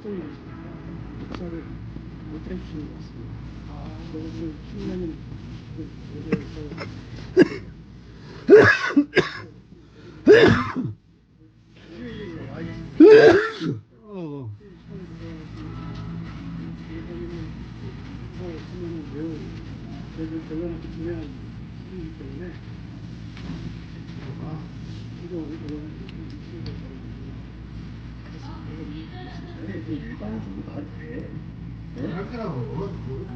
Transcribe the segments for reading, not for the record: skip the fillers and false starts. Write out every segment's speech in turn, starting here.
활동이 역사를 못 해주신 것 같습니다. 그래서 충분히 매우 대단하게 중요한 일이기 때문에 일반적으로 다 돼. 이렇게라고 모르구나.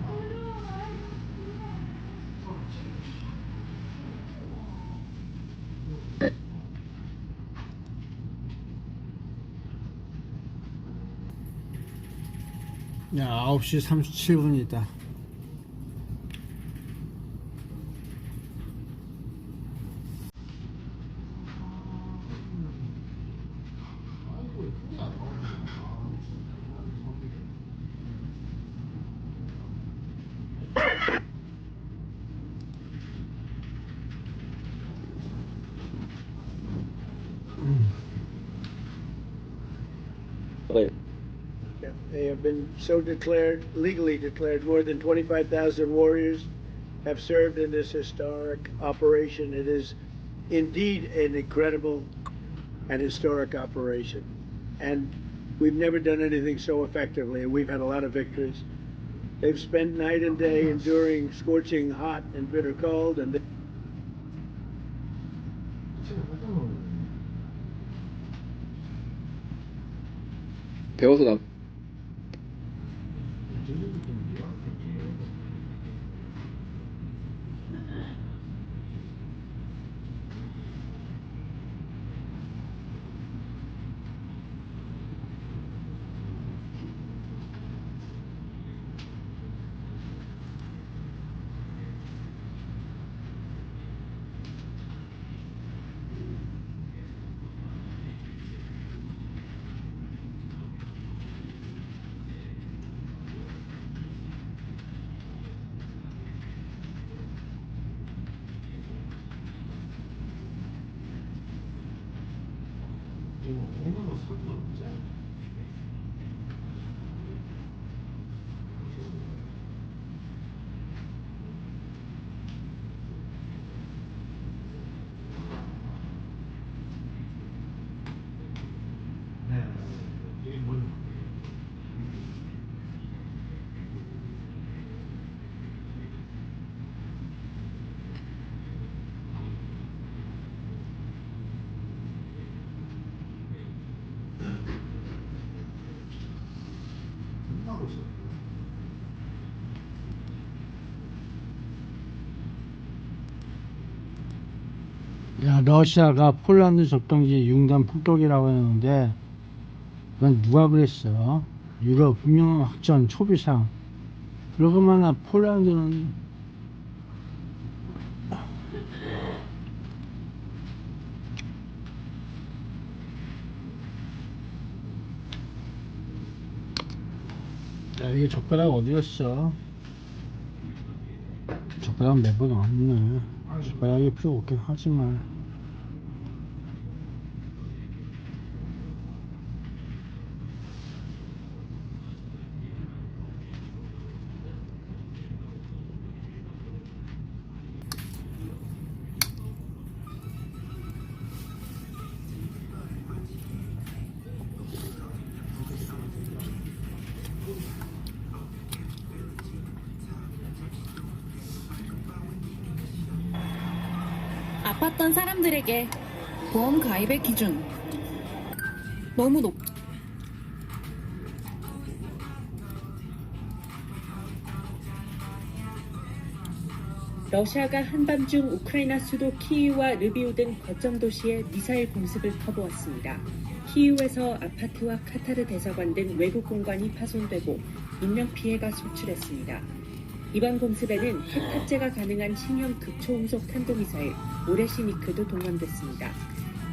야, 9시 37분이다. They have been so declared, legally declared. More than 25,000 warriors have served in this historic operation. It is indeed an incredible and historic operation. And we've never done anything so effectively. We've had a lot of victories. They've spent night and day enduring scorching hot and bitter cold, and 배워서 나 야, 러시아가 폴란드 접경지 융단 폭격이라고 했는데 그건 누가 그랬어? 유럽 혁명 초비상. 그러고만 폴란드는 야, 이게 젓가락 어디였어? 젓가락 매번 없네. 젓가락이 필요 없긴 하지만. 아팠던 사람들에게 보험 가입의 기준 너무 높. 러시아가 한밤중 우크라이나 수도 키이우와 르비우 등 거점 도시에 미사일 공습을 퍼부었습니다. 키이우에서 아파트와 카타르 대사관 등 외국 공간이 파손되고 인명피해가 속출했습니다. 이번 공습에는 핵 탑재가 가능한 신형 극초음속 탄도미사일 오레시니크도 동원됐습니다.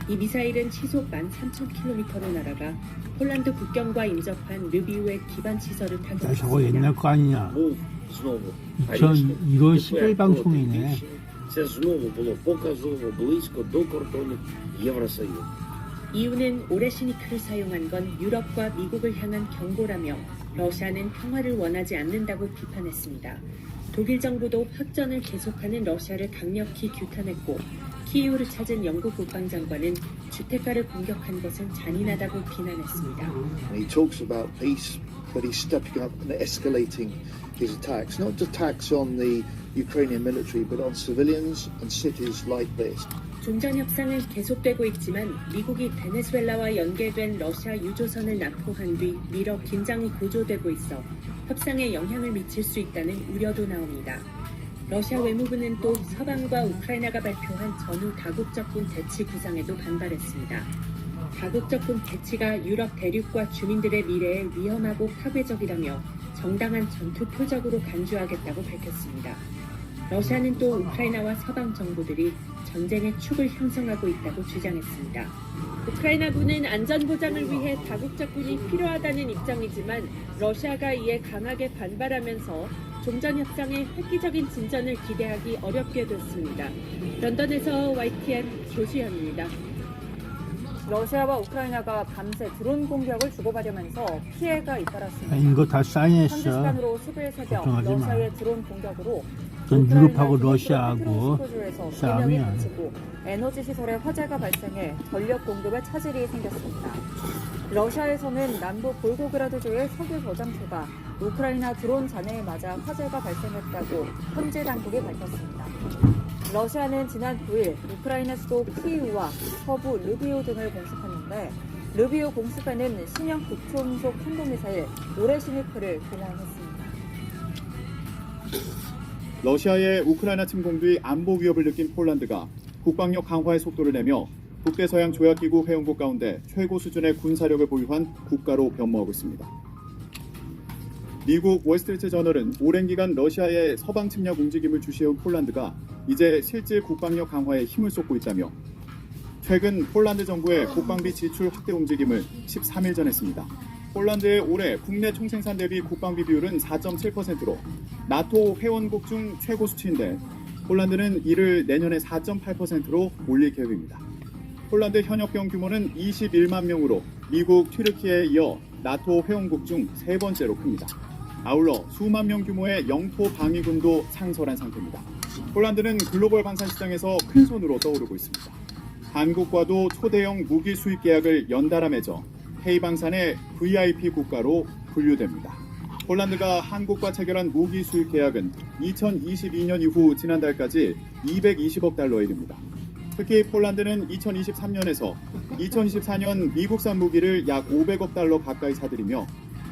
이 미사일은 시속 13,000km로 날아가 폴란드 국경과 인접한 르비우의 기반 시설을 타격했습니다. 저거 옛날 거 아니냐? 이거 11 방송이네. Це знову було показово близько до кордонів Євросоюзу. 이유는 오레시니크를 사용한 건 유럽과 미국을 향한 경고라며 러시아는 평화를 원하지 않는다고 비판했습니다. 독일 정부도 확전을 계속하는 러시아를 강력히 규탄했고 키이우를 찾은 영국 국방장관은 주택가를 공격한 것은 잔인하다고 비난했습니다. He talks about peace, but he's stepping up and escalating his attacks, not just attacks on the Ukrainian military, but on civilians and cities like this. 종전 협상은 계속되고 있지만 미국이 베네수엘라와 연계된 러시아 유조선을 납포한 뒤 미러 긴장이 고조되고 있어 협상에 영향을 미칠 수 있다는 우려도 나옵니다. 러시아 외무부는 또 서방과 우크라이나가 발표한 전후 다국적군 대치 구상에도 반발했습니다. 다국적군 대치가 유럽 대륙과 주민들의 미래에 위험하고 파괴적이라며 정당한 전투 표적으로 간주하겠다고 밝혔습니다. 러시아는 또 우크라이나와 서방 정부들이 전쟁의 축을 형성하고 있다고 주장했습니다. 우크라이나군은 안전보장을 위해 다국적군이 필요하다는 입장이지만 러시아가 이에 강하게 반발하면서 종전 협상의 획기적인 진전을 기대하기 어렵게 됐습니다. 런던에서 YTN 조수현입니다. 러시아와 우크라이나가 밤새 드론 공격을 주고받으면서 피해가 잇따랐습니다. 이거 다 현지 사인했어. 시간으로 11일 새벽 걱정하지 마. 러시아의 드론 공격으로 전 우크라이나 유럽하고 러시아하고 수도주에서 3명이 싸움이야. 다치고 에너지 시설에 화재가 발생해 전력 공급에 차질이 생겼습니다. 러시아에서는 남부 볼고그라드주의 석유 저장소가 우크라이나 드론 잔해에 맞아 화재가 발생했다고 현지 당국이 밝혔습니다. 러시아는 지난 9일 우크라이나 수도 키이우와 서부 르비오 등을 공습했는데 르비오 공습에는 신형 극초음속 탄도미사일 오레시니크를 동원했습니다. 러시아의 우크라이나 침공 뒤 안보 위협을 느낀 폴란드가 국방력 강화의 속도를 내며 북대서양 조약기구 회원국 가운데 최고 수준의 군사력을 보유한 국가로 변모하고 있습니다. 미국 월스트리트 저널은 오랜 기간 러시아의 서방 침략 움직임을 주시해온 폴란드가 이제 실질 국방력 강화에 힘을 쏟고 있다며 최근 폴란드 정부의 국방비 지출 확대 움직임을 13일 전했습니다. 폴란드의 올해 국내 총생산 대비 국방비 비율은 4.7%로 나토 회원국 중 최고 수치인데 폴란드는 이를 내년에 4.8%로 올릴 계획입니다. 폴란드 현역병 규모는 21만 명으로 미국, 튀르키예에 이어 나토 회원국 중 세 번째로 큽니다. 아울러 수만 명 규모의 영토 방위군도 상설한 상태입니다. 폴란드는 글로벌 방산 시장에서 큰 손으로 떠오르고 있습니다. 한국과도 초대형 무기 수입 계약을 연달아 맺어 K방산의 VIP 국가로 분류됩니다. 폴란드가 한국과 체결한 무기 수입 계약은 2022년 이후 지난달까지 220억 달러에 이릅니다. 특히 폴란드는 2023년에서 2024년 미국산 무기를 약 500억 달러 가까이 사들이며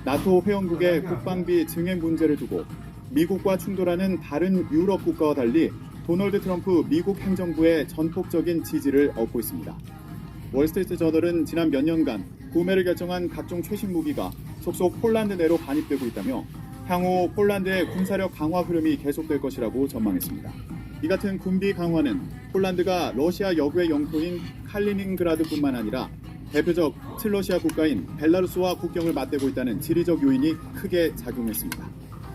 나토 회원국의 국방비 증액 문제를 두고 미국과 충돌하는 다른 유럽 국가와 달리 도널드 트럼프 미국 행정부의 전폭적인 지지를 얻고 있습니다. 월스트리트 저널은 지난 몇 년간 구매를 결정한 각종 최신 무기가 속속 폴란드 내로 반입되고 있다며 향후 폴란드의 군사력 강화 흐름이 계속될 것이라고 전망했습니다. 이 같은 군비 강화는 폴란드가 러시아 역외 영토인 칼리닝그라드뿐만 아니라 대표적 친러시아 국가인 벨라루스와 국경을 맞대고 있다는 지리적 요인이 크게 작용했습니다.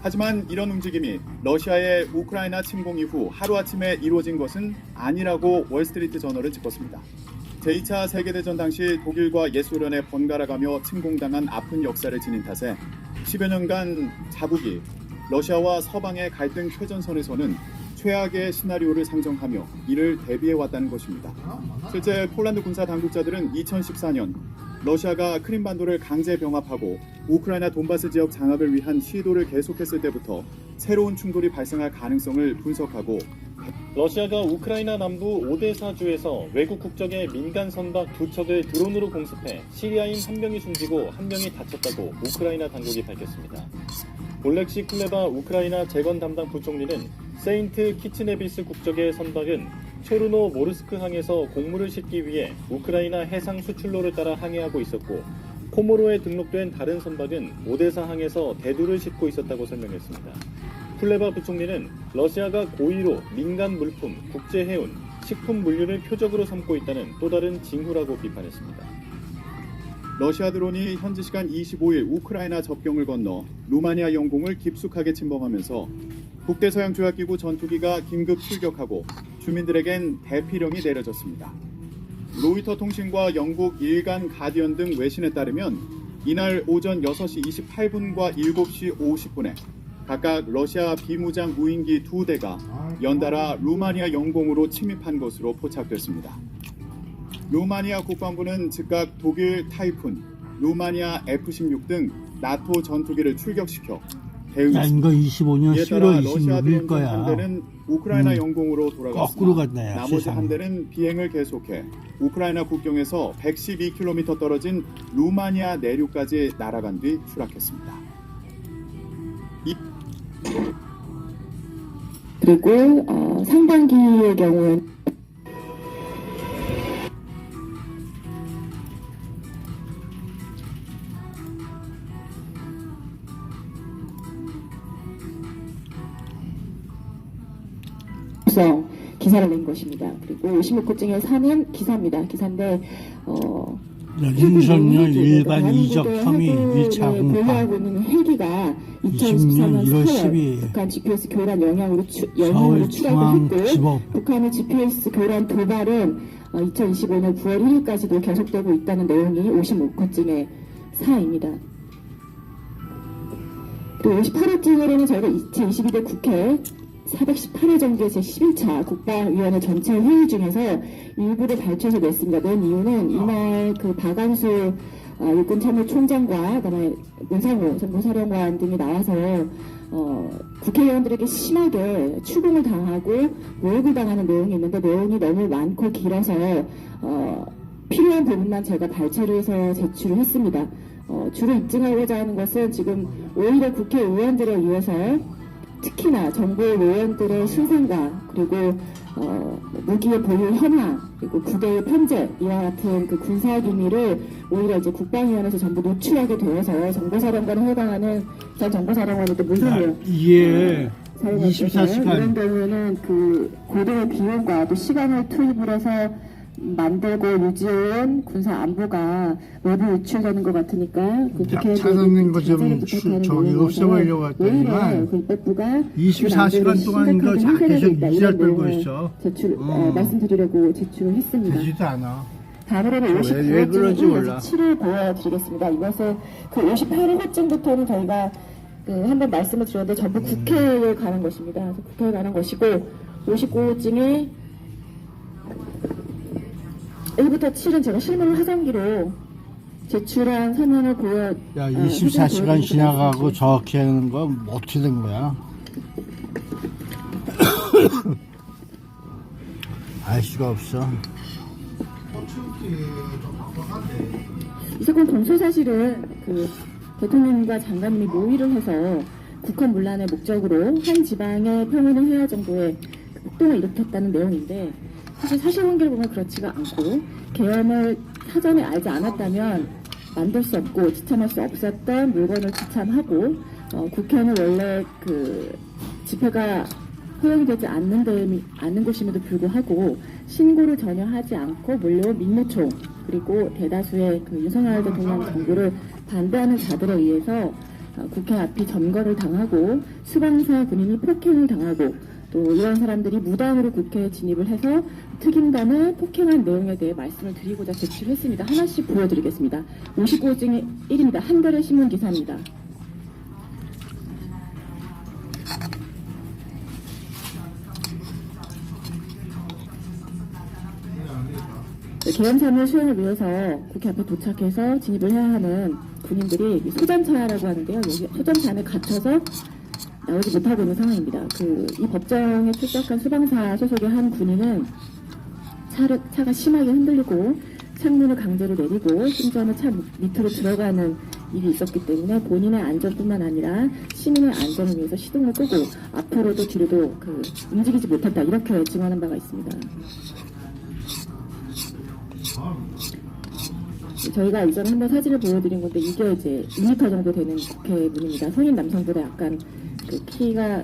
하지만 이런 움직임이 러시아의 우크라이나 침공 이후 하루아침에 이루어진 것은 아니라고 월스트리트 저널은 짚었습니다. 제2차 세계대전 당시 독일과 옛소련에 번갈아가며 침공당한 아픈 역사를 지닌 탓에 10여 년간 자국이 러시아와 서방의 갈등 최전선에서는 최악의 시나리오를 상정하며 이를 대비해왔다는 것입니다. 실제 폴란드 군사 당국자들은 2014년 러시아가 크림반도를 강제 병합하고 우크라이나 돈바스 지역 장악을 위한 시도를 계속했을 때부터 새로운 충돌이 발생할 가능성을 분석하고 러시아가 우크라이나 남부 오데사주에서 외국 국적의 민간 선박 2척을 드론으로 공습해 시리아인 1명이 숨지고 1명이 다쳤다고 우크라이나 당국이 밝혔습니다. 올렉시 쿨레바 우크라이나 재건 담당 부총리는 세인트 키츠네비스 국적의 선박은 초르노 모르스크 항에서 곡물을 싣기 위해 우크라이나 해상 수출로를 따라 항해하고 있었고 코모로에 등록된 다른 선박은 오데사 항에서 대두를 싣고 있었다고 설명했습니다. 쿨레바 부총리는 러시아가 고의로 민간 물품, 국제 해운, 식품 물류를 표적으로 삼고 있다는 또 다른 징후라고 비판했습니다. 러시아 드론이 현지 시간 25일 우크라이나 접경을 건너 루마니아 영공을 깊숙하게 침범하면서 북대서양 조약기구 전투기가 긴급 출격하고 주민들에겐 대피령이 내려졌습니다. 로이터 통신과 영국 일간 가디언 등 외신에 따르면 이날 오전 6시 28분과 7시 50분에 각각 러시아 비무장 무인기 2대가 연달아 루마니아 영공으로 침입한 것으로 포착됐습니다. 루마니아 국방부는 즉각 독일 타이푼, 루마니아 F-16 등 나토 전투기를 출격시켜 야, 대응했습니다. 이거 25년 이에 따라 11월 러시아 26일 드론 거야. 한 대는 우크라이나 영공으로 거꾸로 돌아갔으나 갔네, 야, 나머지 세상에. 한 대는 비행을 계속해 우크라이나 국경에서 112km 떨어진 루마니아 내륙까지 날아간 뒤 추락했습니다. 그리고 상반기의 경우에는 기사를 낸 것입니다. 그리고 56호증에 사는 기사입니다. 기사인데 윤석열 일반 이적 혐의 1차 공판 보유하고 있는 헬기가 20년 2014년 1월 4월 12일 북한 GPS 교란 영향으로 추락을 서울중앙지법 했고 북한의 GPS 교란 도발은 2025년 9월 1일까지도 계속되고 있다는 내용이 56호증의 사입니다. 그리고 58호증으로는 저희가 2022대 국회 418회 정도의 제11차 국방위원회 전체 회의 중에서 일부를 발표해서 냈습니다. 낸 이유는 이날 그 박안수 육군 참모총장과 그다음에 문상호 정보사령관 등이 나와서 국회의원들에게 심하게 추궁을 당하고 모욕을 당하는 내용이 있는데 내용이 너무 많고 길어서 필요한 부분만 제가 발췌를 해서 제출을 했습니다. 주로 입증하고자 하는 것은 지금 오히려 국회의원들에 의해서 특히나 정부 요원들의 신상과 그리고 무기의 보유 현황 그리고 부대의 편제 이와 같은 그 군사 기밀을 오히려 이제 국방위원회에서 전부 노출하게 되어서 정보사령관에 해당하는 전 정보사령관한테 문서를 이게 사용하셔서 24시간 이런 경우에는 그 고도의 비용과 또 시간을 투입을 해서 만들고 유지해온 군사 안보가 외부 유출되는 것 같으니까 그 찾아낸 거 좀 저기 없애버리려고 했더니만 24시간 동안 이거 계속 이지랄 끌고 있어. 말씀드리려고 제출을 했습니다. 되지도 않아. 다음으로는 왜 그런지 몰라. 58호증을 보여드리겠습니다. 이것은 그 58호증부터는 저희가 한번 말씀을 드렸는데 전부 국회에 관한 것입니다. 그래서 국회에 관한 것이고 59호증에 1부터 7은 제가 실물 화상기로 제출한 서면을 야 24시간 지나가고 저렇게 하는 거 어떻게 된 거야? 알 수가 없어. 이 사건 동서 사실은 그 대통령과 장관님이 모의를 해서 북한 문란의 목적으로 한 지방의 평화를 해야 정도의 폭동을 일으켰다는 내용인데 사실 사실관계를 보면 그렇지가 않고 계엄을 사전에 알지 않았다면 만들 수 없고 지참할 수 없었던 물건을 지참하고 국회는 원래 그 집회가 허용이 되지 않는 곳임에도 불구하고 신고를 전혀 하지 않고 몰려온 민노총 그리고 대다수의 그 윤석열 대통령 정부를 반대하는 자들에 의해서 국회 앞이 점거를 당하고 수방사 군인이 폭행을 당하고 또 이런 사람들이 무단으로 국회에 진입을 해서 특임단을 폭행한 내용에 대해 말씀을 드리고자 제출했습니다. 하나씩 보여드리겠습니다. 59호증 1입니다. 한겨레 신문 기사입니다. 계엄사무를 수행을 위해서 국회 앞에 도착해서 진입을 해야 하는 군인들이 소전차라고 하는데요. 여기 소전차 안에 갇혀서 나오지 못하고 있는 상황입니다. 이 법정에 출석한 수방사 소속의 한 군인은 차가 심하게 흔들리고 창문을 강제로 내리고 심지어는 차 밑으로 들어가는 일이 있었기 때문에 본인의 안전뿐만 아니라 시민의 안전을 위해서 시동을 끄고 앞으로도 뒤로도 움직이지 못했다 이렇게 증언한 바가 있습니다. 저희가 이전에 한번 사진을 보여드린 건데 이게 이제 2m 정도 되는 국회문입니다. 성인 남성보다 약간 길이가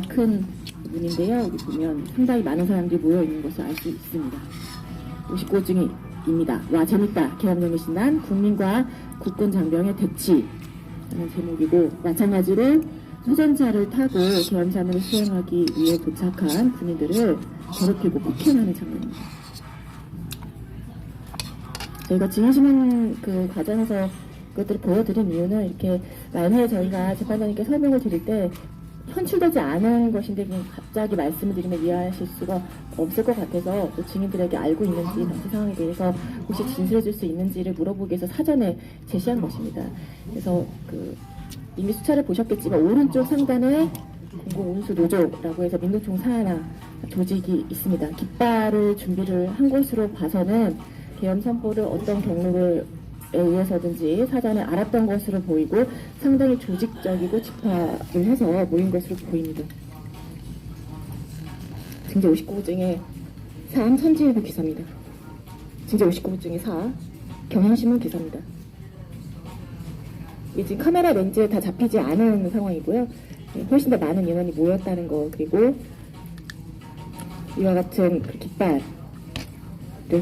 큰 문인데요. 여기 보면 상당히 많은 사람들이 모여 있는 것을 알 수 있습니다. 59호증입니다. 와 재밌다. 계엄령의 신난 국민과 국군 장병의 대치 라는 제목이고 마찬가지로 소전차를 타고 계엄사무를 수행하기 위해 도착한 군인들을 괴롭히고 폭행하는 장면입니다. 저희가 증인신문 그 과정에서 그것들을 보여드린 이유는 이렇게 만약에 저희가 재판장님께 설명을 드릴 때 현출되지 않은 것인데 그냥 갑자기 말씀을 드리면 이해하실 수가 없을 것 같아서 또 증인들에게 알고 있는지 당시 상황에 대해서 혹시 진술해 줄 수 있는지를 물어보기 위해서 사전에 제시한 것입니다. 그래서 그 이미 수차를 보셨겠지만 오른쪽 상단에 공공운수노조라고 해서 민노총 사하나 조직이 있습니다. 깃발을 준비를 한 것으로 봐서는 계엄 선포를 어떤 경로를 의해서든지 사전에 알았던 것으로 보이고 상당히 조직적이고 집합을 해서 모인 것으로 보입니다. 징제 59부증의 3 선진일보 기사입니다. 징제 59부증의 4 경향신문 기사입니다. 이게 지금 카메라 렌즈에 다 잡히지 않은 상황이고요. 훨씬 더 많은 인원이 모였다는 거, 그리고 이와 같은 그 깃발을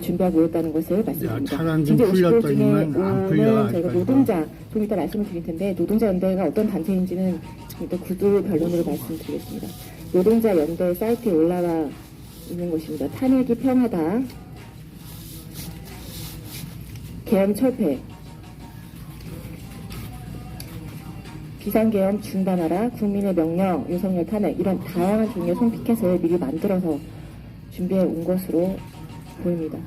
준비하고 모였다는 것을 말씀드립니다. 차량 좀 풀렸더니만 안 풀려. 저희가 노동자, 좀 이따 말씀을 드릴 텐데 노동자 연대가 어떤 단체인지는 일단 구두 변론으로 말씀드리겠습니다. 노동자 연대 사이트에 올라와 있는 것입니다. 탄핵이 편하다, 계엄 철폐, 비상계엄 중단하라, 국민의 명령, 윤석열 탄핵, 이런 다양한 종류의 손피켓을 미리 만들어서 준비해 온 것으로 보입니다.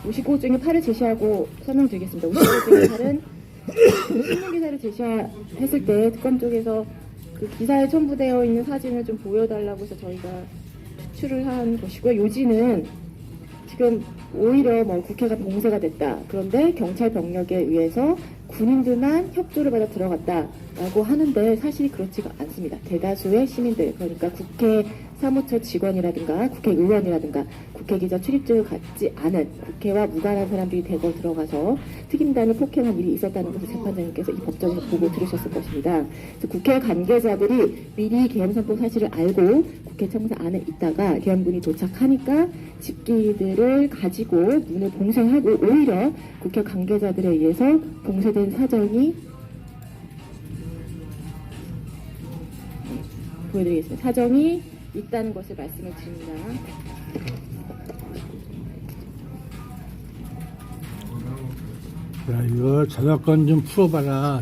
(59호) 중에 8을 제시하고 설명드리겠습니다. (59호) 중에 8은 신문 기사를 제시했을 때 특검 쪽에서 그 기사에 첨부되어 있는 사진을 좀 보여달라고 해서 저희가 추출을 한 것이고요. 요지는 지금 오히려 뭐 국회가 봉쇄가 됐다, 그런데 경찰 병력에 의해서 군인들만 협조를 받아 들어갔다라고 하는데 사실이 그렇지가 않습니다. 대다수의 시민들, 그러니까 국회 사무처 직원이라든가 국회의원이라든가 국회기자 출입증을 갖지 않은 국회와 무관한 사람들이 대거 들어가서 특임단을 폭행한 일이 있었다는 것을 재판장님께서 이 법정에서 보고 들으셨을 것입니다. 그래서 국회 관계자들이 미리 계엄 선포 사실을 알고 국회 청사 안에 있다가 계엄군이 도착하니까 집기들을 가지고 문을 봉쇄하고 오히려 국회 관계자들에 의해서 봉쇄된 사정이 보여드리겠습니다. 사정이 있다는 것을 말씀을 드립니다. 야, 이거 저작권 좀 풀어봐라.